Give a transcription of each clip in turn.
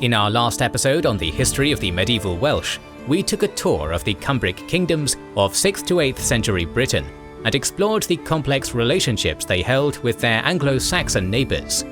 In our last episode on the history of the medieval Welsh, we took a tour of the Cumbric kingdoms of 6th to 8th century Britain and explored the complex relationships they held with their Anglo-Saxon neighbours.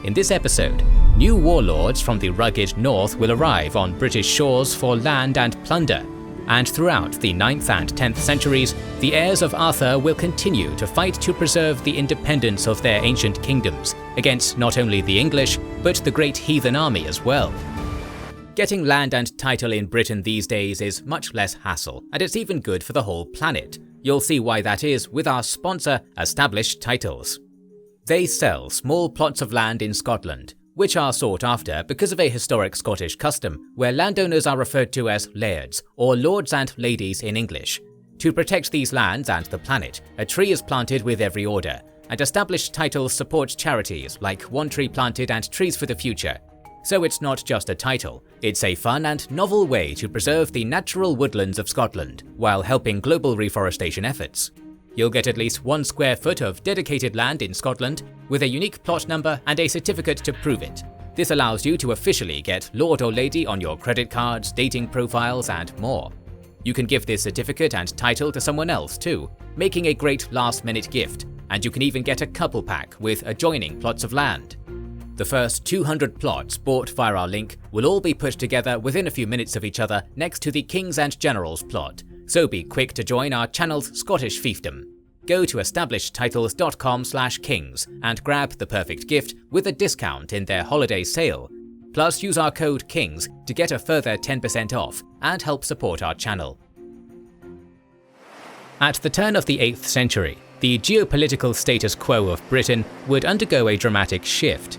In this episode, new warlords from the rugged north will arrive on British shores for land and plunder, and throughout the 9th and 10th centuries, the heirs of Arthur will continue to fight to preserve the independence of their ancient kingdoms against not only the English, but the great heathen army as well. Getting land and title in Britain these days is much less hassle, and it's even good for the whole planet. You'll see why that is with our sponsor, Established Titles. They sell small plots of land in Scotland, which are sought after because of a historic Scottish custom where landowners are referred to as lairds, or lords and ladies in English. To protect these lands and the planet, a tree is planted with every order, and Established Titles supports charities like One Tree Planted and Trees for the Future. So it's not just a title, it's a fun and novel way to preserve the natural woodlands of Scotland, while helping global reforestation efforts. You'll get at least 1 square foot of dedicated land in Scotland, with a unique plot number and a certificate to prove it. This allows you to officially get Lord or Lady on your credit cards, dating profiles, and more. You can give this certificate and title to someone else too, making a great last-minute gift, and you can even get a couple pack with adjoining plots of land. The first 200 plots bought via our link will all be put together within a few minutes of each other next to the Kings and Generals plot, so be quick to join our channel's Scottish fiefdom. Go to establishedtitles.com/kings and grab the perfect gift with a discount in their holiday sale. Plus use our code KINGS to get a further 10% off and help support our channel. At the turn of the 8th century, the geopolitical status quo of Britain would undergo a dramatic shift.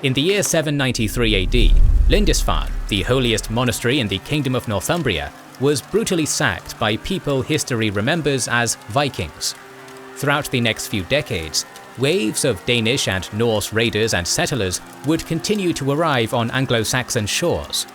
In the year 793 AD, Lindisfarne, the holiest monastery in the Kingdom of Northumbria, was brutally sacked by people history remembers as Vikings. Throughout the next few decades, waves of Danish and Norse raiders and settlers would continue to arrive on Anglo-Saxon shores.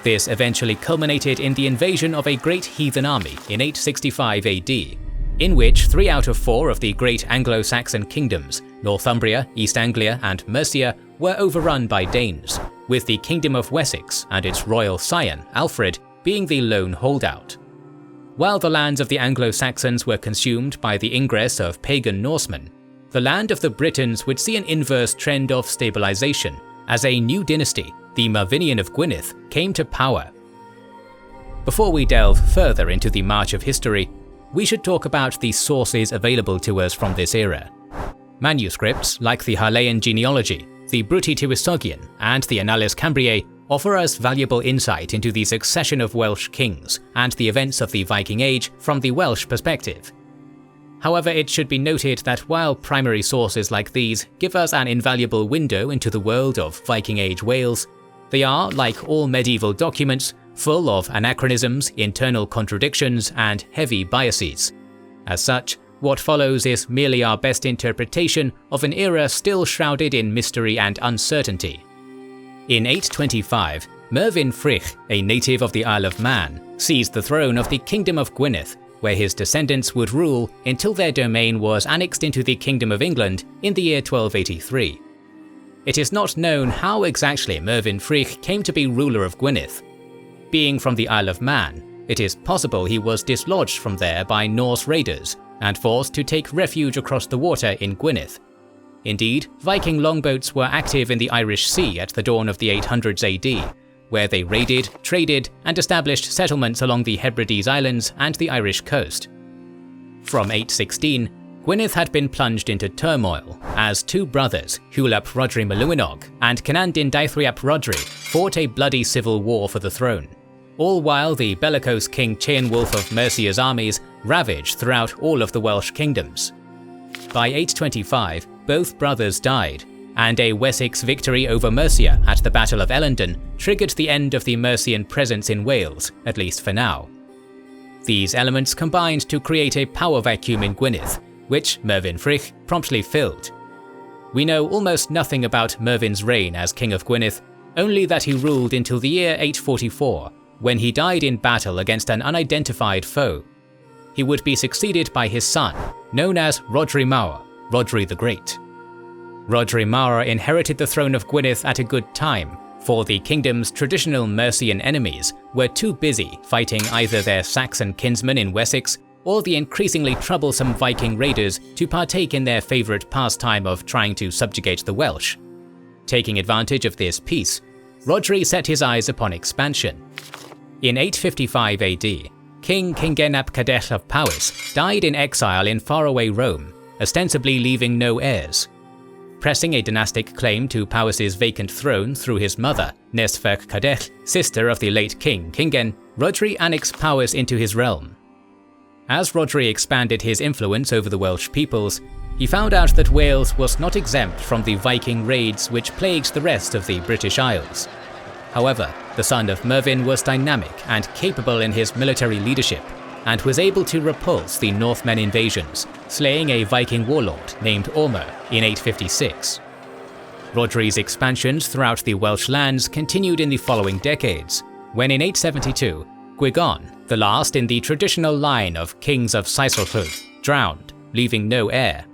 This eventually culminated in the invasion of a great heathen army in 865 AD, in which 3 out of 4 of the great Anglo-Saxon kingdoms, Northumbria, East Anglia, and Mercia, were overrun by Danes, with the Kingdom of Wessex and its royal scion, Alfred, being the lone holdout. While the lands of the Anglo-Saxons were consumed by the ingress of pagan Norsemen, the land of the Britons would see an inverse trend of stabilization as a new dynasty, the Mervinian of Gwynedd, came to power. Before we delve further into the march of history, we should talk about the sources available to us from this era. Manuscripts like the Harleian genealogy, the Bruti Tywysogion, and the Annales Cambriae offer us valuable insight into the succession of Welsh kings and the events of the Viking Age from the Welsh perspective. However, it should be noted that while primary sources like these give us an invaluable window into the world of Viking Age Wales, they are, like all medieval documents, full of anachronisms, internal contradictions, and heavy biases. As such, what follows is merely our best interpretation of an era still shrouded in mystery and uncertainty. In 825, Mervin Frith, a native of the Isle of Man, seized the throne of the Kingdom of Gwynedd, where his descendants would rule until their domain was annexed into the Kingdom of England in the year 1283. It is not known how exactly Mervin Frith came to be ruler of Gwynedd. Being from the Isle of Man, it is possible he was dislodged from there by Norse raiders and forced to take refuge across the water in Gwynedd. Indeed, Viking longboats were active in the Irish Sea at the dawn of the 800s AD, where they raided, traded, and established settlements along the Hebrides Islands and the Irish coast. From 816, Gwynedd had been plunged into turmoil as 2 brothers, Hywel Rhodri Maluinog and Canandin Daithriap Rhodri, fought a bloody civil war for the throne, all while the bellicose King Ceanwulf of Mercia's armies ravaged throughout all of the Welsh kingdoms. By 825, both brothers died, and a Wessex victory over Mercia at the Battle of Ellendon triggered the end of the Mercian presence in Wales, at least for now. These elements combined to create a power vacuum in Gwynedd, which Mervin Frith promptly filled. We know almost nothing about Mervin's reign as King of Gwynedd, only that he ruled until the year 844, when he died in battle against an unidentified foe. He would be succeeded by his son, known as Rhodri Mawr, Rhodri the Great. Rhodri Mawr inherited the throne of Gwynedd at a good time, for the kingdom's traditional Mercian enemies were too busy fighting either their Saxon kinsmen in Wessex or the increasingly troublesome Viking raiders to partake in their favourite pastime of trying to subjugate the Welsh. Taking advantage of this peace, Rhodri set his eyes upon expansion. In 855 AD, King Cynghenap Cadell of Powys died in exile in faraway Rome, ostensibly leaving no heirs. Pressing a dynastic claim to Powys' vacant throne through his mother, Nesferch Cadell, sister of the late King Cyngen, Rhodri annexed Powys into his realm. As Rhodri expanded his influence over the Welsh peoples, he found out that Wales was not exempt from the Viking raids which plagued the rest of the British Isles. However, the son of Mervin was dynamic and capable in his military leadership, and was able to repulse the Northmen invasions, slaying a Viking warlord named Ormer in 856. Rhodri's expansions throughout the Welsh lands continued in the following decades, when in 872, Gwygon, the last in the traditional line of kings of Cyselrhug, drowned, leaving no heir.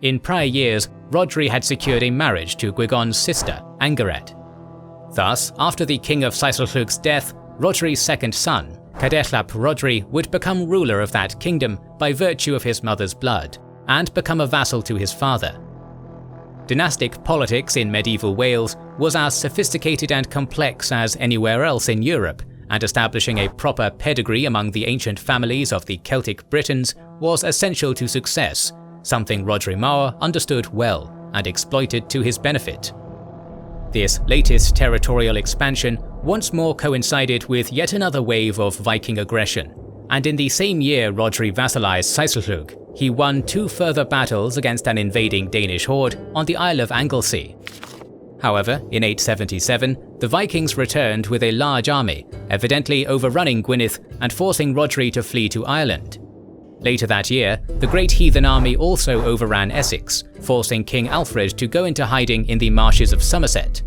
In prior years, Rhodri had secured a marriage to Gwygon's sister, Angered. Thus, after the king of Cyselrhug's death, Rhodri's second son, Cadellap Rhodri, would become ruler of that kingdom by virtue of his mother's blood, and become a vassal to his father. Dynastic politics in medieval Wales was as sophisticated and complex as anywhere else in Europe, and establishing a proper pedigree among the ancient families of the Celtic Britons was essential to success, something Rhodri Mawr understood well and exploited to his benefit. This latest territorial expansion once more coincided with yet another wave of Viking aggression, and in the same year Rhodri vassalized Cyselrhug, he won 2 further battles against an invading Danish horde on the Isle of Anglesey. However, in 877, the Vikings returned with a large army, evidently overrunning Gwynedd and forcing Rhodri to flee to Ireland. Later that year, the Great Heathen Army also overran Essex, forcing King Alfred to go into hiding in the marshes of Somerset.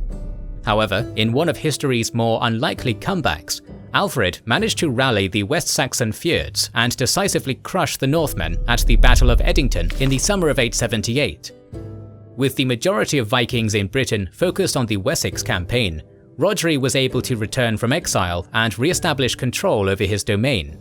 However, in one of history's more unlikely comebacks, Alfred managed to rally the West Saxon feuds and decisively crush the Northmen at the Battle of Edington in the summer of 878. With the majority of Vikings in Britain focused on the Wessex campaign, Rhodri was able to return from exile and re-establish control over his domain.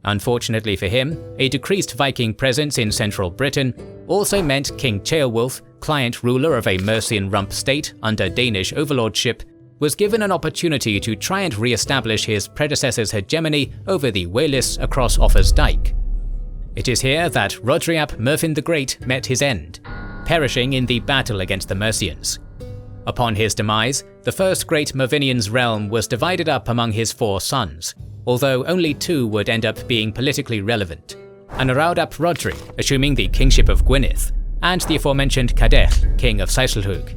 Unfortunately for him, a decreased Viking presence in central Britain also meant King Ceolwulf, client ruler of a Mercian rump state under Danish overlordship, was given an opportunity to try and re-establish his predecessor's hegemony over the Walists across Offa's Dyke. It is here that Rhodri Mervin the Great met his end, perishing in the battle against the Mercians. Upon his demise, the first great Mervinian's realm was divided up among his 4 sons, although only 2 would end up being politically relevant: Anaraud Rhodri, assuming the kingship of Gwynedd, and the aforementioned Cadell, king of Cyselrhug.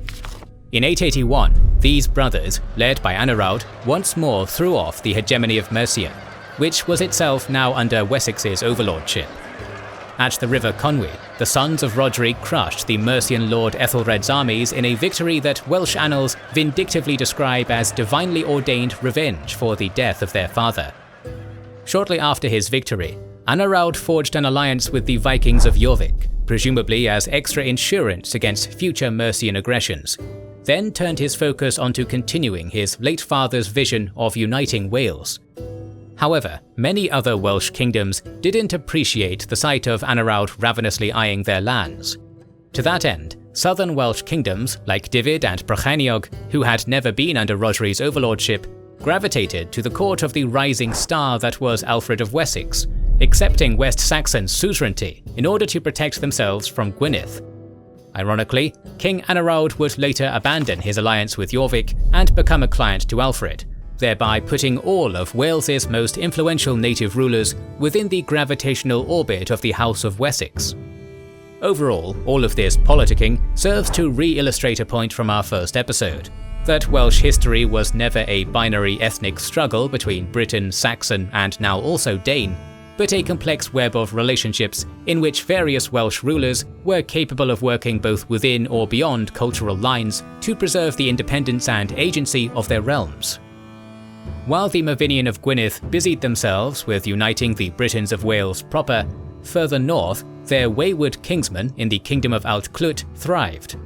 In 881, these brothers, led by Anaraud, once more threw off the hegemony of Mercia, which was itself now under Wessex's overlordship. At the River Conwy, the sons of Rhodri crushed the Mercian lord Ethelred's armies in a victory that Welsh annals vindictively describe as divinely ordained revenge for the death of their father. Shortly after his victory, Anaraud forged an alliance with the Vikings of Jorvik, presumably as extra insurance against future Mercian aggressions, then turned his focus onto continuing his late father's vision of uniting Wales. However, many other Welsh kingdoms didn't appreciate the sight of Anaraud ravenously eyeing their lands. To that end, southern Welsh kingdoms like Dyfed and Brycheiniog, who had never been under Rhodri's overlordship, gravitated to the court of the rising star that was Alfred of Wessex, accepting West Saxon suzerainty in order to protect themselves from Gwynedd. Ironically, King Anaraud would later abandon his alliance with Jorvik and become a client to Alfred, thereby putting all of Wales's most influential native rulers within the gravitational orbit of the House of Wessex. Overall, all of this politicking serves to re-illustrate a point from our first episode, that Welsh history was never a binary ethnic struggle between Briton, Saxon, and now also Dane, but a complex web of relationships in which various Welsh rulers were capable of working both within or beyond cultural lines to preserve the independence and agency of their realms. While the Mervinian of Gwynedd busied themselves with uniting the Britons of Wales proper, further north, their wayward kingsmen in the kingdom of Alt Clut thrived.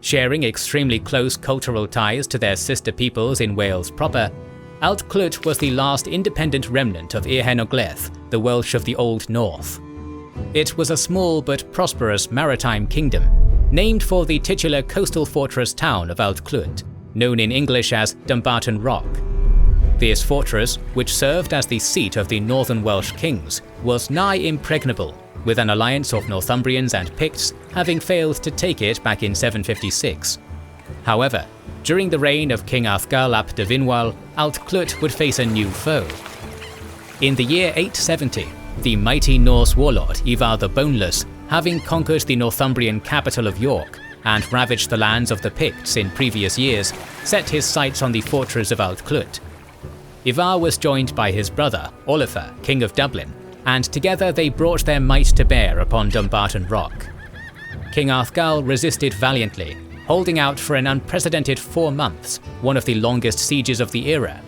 Sharing extremely close cultural ties to their sister peoples in Wales proper, Alt Clwyd was the last independent remnant of Ir Hen Ogledd, the Welsh of the Old North. It was a small but prosperous maritime kingdom, named for the titular coastal fortress town of Alt Clwyd, known in English as Dumbarton Rock. This fortress, which served as the seat of the northern Welsh kings, was nigh impregnable, with an alliance of Northumbrians and Picts having failed to take it back in 756. However, during the reign of King Athgal ap Dyfnwal, Alt Clwyd would face a new foe. In the year 870, the mighty Norse warlord Ivar the Boneless, having conquered the Northumbrian capital of York and ravaged the lands of the Picts in previous years, set his sights on the fortress of Alt Clwyd. Ivar was joined by his brother, Oliver, King of Dublin, and together they brought their might to bear upon Dumbarton Rock. King Athgal resisted valiantly, holding out for an unprecedented 4 months, one of the longest sieges of the era.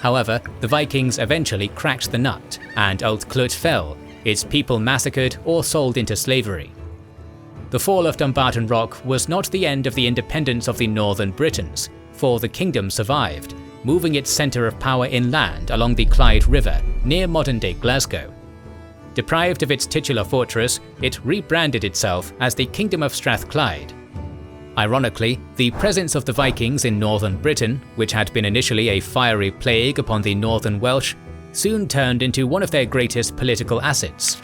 However, the Vikings eventually cracked the nut, and Alt Clwyd fell, its people massacred or sold into slavery. The fall of Dumbarton Rock was not the end of the independence of the northern Britons, for the kingdom survived, moving its centre of power inland along the Clyde River, near modern-day Glasgow. Deprived of its titular fortress, it rebranded itself as the Kingdom of Strathclyde. Ironically, the presence of the Vikings in northern Britain, which had been initially a fiery plague upon the northern Welsh, soon turned into one of their greatest political assets.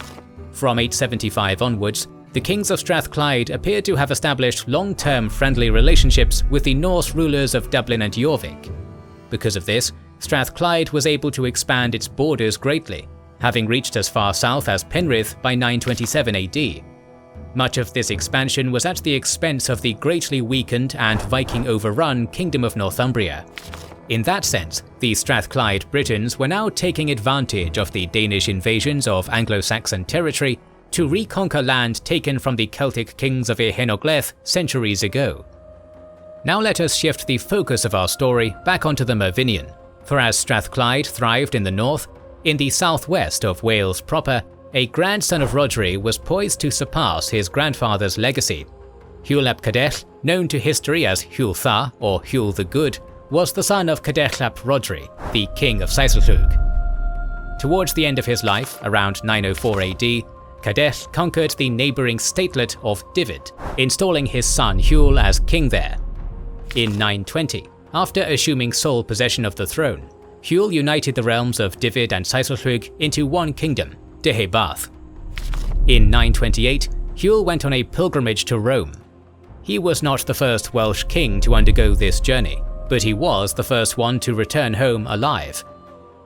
From 875 onwards, the kings of Strathclyde appeared to have established long-term friendly relationships with the Norse rulers of Dublin and Jorvik. Because of this, Strathclyde was able to expand its borders greatly, having reached as far south as Penrith by 927 AD. Much of this expansion was at the expense of the greatly weakened and Viking-overrun Kingdom of Northumbria. In that sense, the Strathclyde Britons were now taking advantage of the Danish invasions of Anglo-Saxon territory to reconquer land taken from the Celtic kings of Ir Hen Ogledd centuries ago. Now let us shift the focus of our story back onto the Mervinian, for as Strathclyde thrived in the north, in the southwest of Wales proper, a grandson of Rhodri was poised to surpass his grandfather's legacy. Hywel ap Cadell, known to history as Hywel Dda or Hywel the Good, was the son of Cadell ap Rhodri, the king of Celts. Towards the end of his life, around 904 AD, Cadell conquered the neighbouring statelet of Dyfed, installing his son Hywel as king there. In 920, after assuming sole possession of the throne, Hywel united the realms of Dyfed and Celts into one kingdom, Deheubarth. In 928, Hywel went on a pilgrimage to Rome. He was not the first Welsh king to undergo this journey, but he was the first one to return home alive.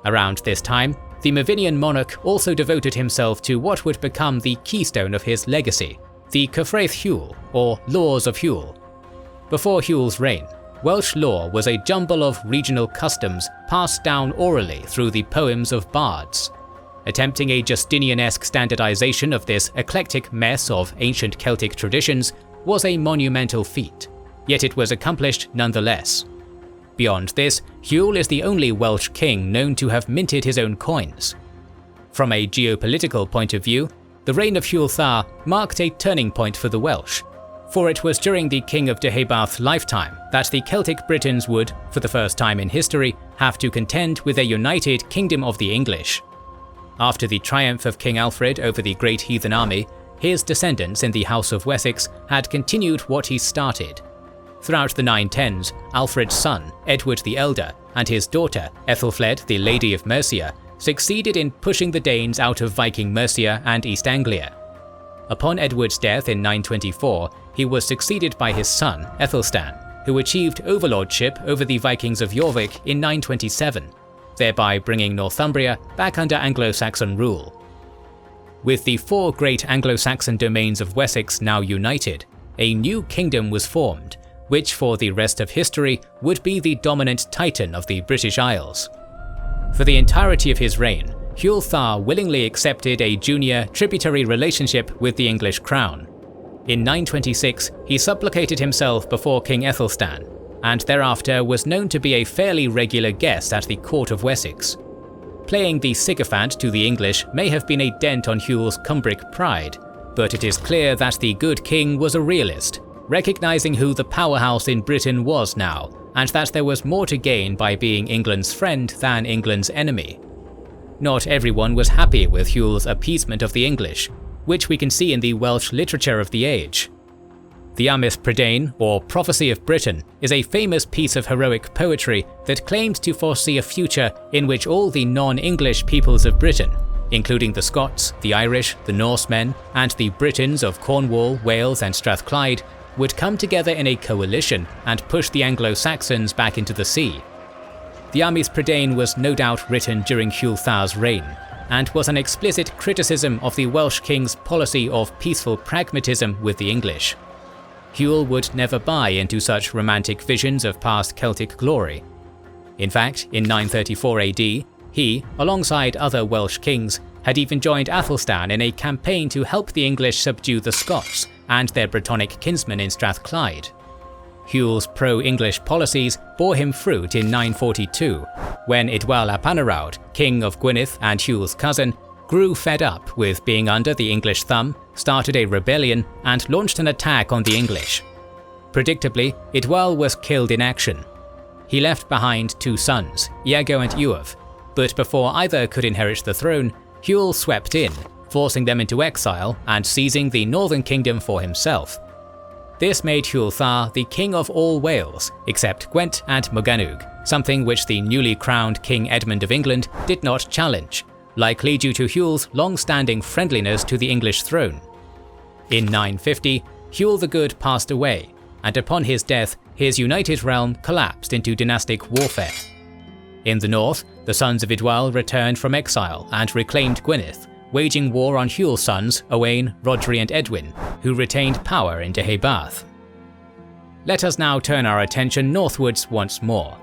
Around this time, the Mervinian monarch also devoted himself to what would become the keystone of his legacy, the Cyfraith Hywel, or Laws of Hywel. Before Hywel's reign, Welsh law was a jumble of regional customs passed down orally through the poems of bards. Attempting a Justinian-esque standardization of this eclectic mess of ancient Celtic traditions was a monumental feat, yet it was accomplished nonetheless. Beyond this, Hywel is the only Welsh king known to have minted his own coins. From a geopolitical point of view, the reign of Hywel Dda marked a turning point for the Welsh, for it was during the King of Deheubarth's lifetime that the Celtic Britons would, for the first time in history, have to contend with a united Kingdom of the English. After the triumph of King Alfred over the Great Heathen Army, his descendants in the House of Wessex had continued what he started. Throughout the 910s, Alfred's son, Edward the Elder, and his daughter, Ethelfled the Lady of Mercia, succeeded in pushing the Danes out of Viking Mercia and East Anglia. Upon Edward's death in 924, he was succeeded by his son, Aethelstan, who achieved overlordship over the Vikings of Jorvik in 927, thereby bringing Northumbria back under Anglo-Saxon rule. With the 4 great Anglo-Saxon domains of Wessex now united, a new kingdom was formed, which for the rest of history would be the dominant titan of the British Isles. For the entirety of his reign, Hywel Dda willingly accepted a junior tributary relationship with the English crown. In 926, he supplicated himself before King Aethelstan, and thereafter was known to be a fairly regular guest at the court of Wessex. Playing the sycophant to the English may have been a dent on Hywel's Cumbric pride, but it is clear that the good king was a realist, recognizing who the powerhouse in Britain was now, and that there was more to gain by being England's friend than England's enemy. Not everyone was happy with Hywel's appeasement of the English, which we can see in the Welsh literature of the age. The Amys Prydain, or Prophecy of Britain, is a famous piece of heroic poetry that claimed to foresee a future in which all the non-English peoples of Britain, including the Scots, the Irish, the Norsemen, and the Britons of Cornwall, Wales and Strathclyde, would come together in a coalition and push the Anglo-Saxons back into the sea. The Amys Prydain was no doubt written during Hywel reign, and was an explicit criticism of the Welsh king's policy of peaceful pragmatism with the English. Hywel would never buy into such romantic visions of past Celtic glory. In fact, in 934 AD, he, alongside other Welsh kings, had even joined Athelstan in a campaign to help the English subdue the Scots and their Brittonic kinsmen in Strathclyde. Hywel's pro-English policies bore him fruit in 942, when Hywel ap Anaraud, king of Gwynedd and Hywel's cousin, grew fed up with being under the English thumb, started a rebellion, and launched an attack on the English. Predictably, Hywel was killed in action. He left behind two sons, Iago and Iorwerth, but before either could inherit the throne, Hywel swept in, forcing them into exile and seizing the northern kingdom for himself. This made Hywel the king of all Wales, except Gwent and Morgannwg, something which the newly crowned King Edmund of England did not challenge, likely due to Hywel's long-standing friendliness to the English throne. In 950, Hywel the Good passed away, and upon his death, his united realm collapsed into dynastic warfare. In the north, the sons of Hywel returned from exile and reclaimed Gwynedd, waging war on Hywel's sons Owain, Rhodri and Edwin, who retained power in Deheubarth. Let us now turn our attention northwards once more.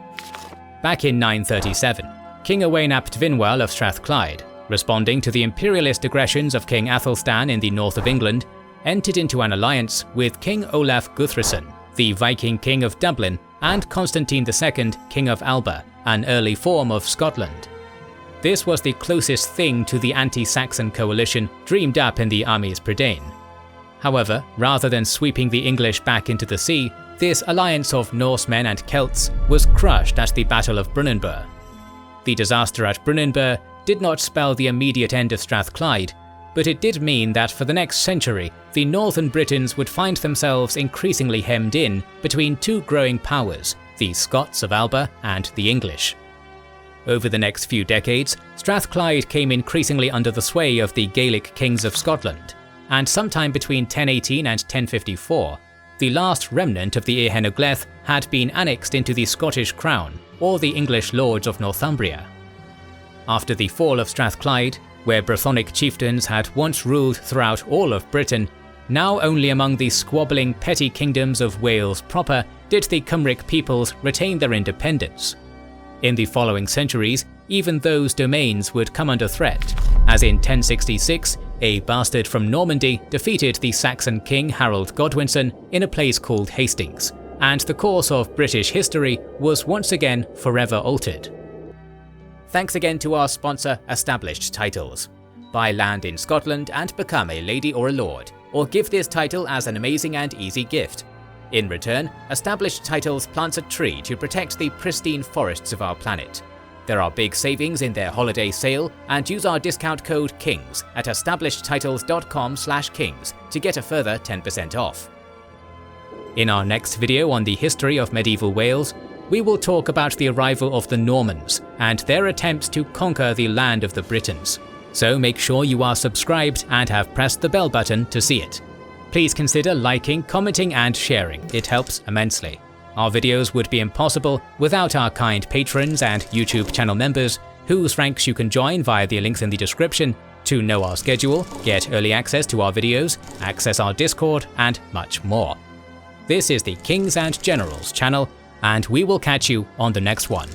Back in 937, King Owain ap Dvinwel of Strathclyde, responding to the imperialist aggressions of King Athelstan in the north of England, entered into an alliance with King Olaf Guthrason, the Viking king of Dublin, and Constantine II, king of Alba, an early form of Scotland. This was the closest thing to the anti-Saxon coalition dreamed up in the Amys Prydain. However, rather than sweeping the English back into the sea, this alliance of Norsemen and Celts was crushed at the Battle of Brunanburh. The disaster at Brunanburh did not spell the immediate end of Strathclyde, but it did mean that for the next century, the northern Britons would find themselves increasingly hemmed in between two growing powers, the Scots of Alba and the English. Over the next few decades, Strathclyde came increasingly under the sway of the Gaelic kings of Scotland, and sometime between 1018 and 1054, the last remnant of the Ehenoglaeth had been annexed into the Scottish crown, or the English lords of Northumbria. After the fall of Strathclyde, where Brythonic chieftains had once ruled throughout all of Britain, now only among the squabbling petty kingdoms of Wales proper did the Cymric peoples retain their independence. In the following centuries, even those domains would come under threat, as in 1066, a bastard from Normandy defeated the Saxon king Harold Godwinson in a place called Hastings, and the course of British history was once again forever altered. Thanks again to our sponsor, Established Titles. Buy land in Scotland and become a lady or a lord, or give this title as an amazing and easy gift. In return, Established Titles plants a tree to protect the pristine forests of our planet. There are big savings in their holiday sale, and use our discount code KINGS at establishedtitles.com/kings to get a further 10% off. In our next video on the history of medieval Wales, we will talk about the arrival of the Normans and their attempts to conquer the land of the Britons. So make sure you are subscribed and have pressed the bell button to see it. Please consider liking, commenting and sharing, it helps immensely. Our videos would be impossible without our kind patrons and YouTube channel members, whose ranks you can join via the links in the description to know our schedule, get early access to our videos, access our Discord, and much more. This is the Kings and Generals channel, and we will catch you on the next one.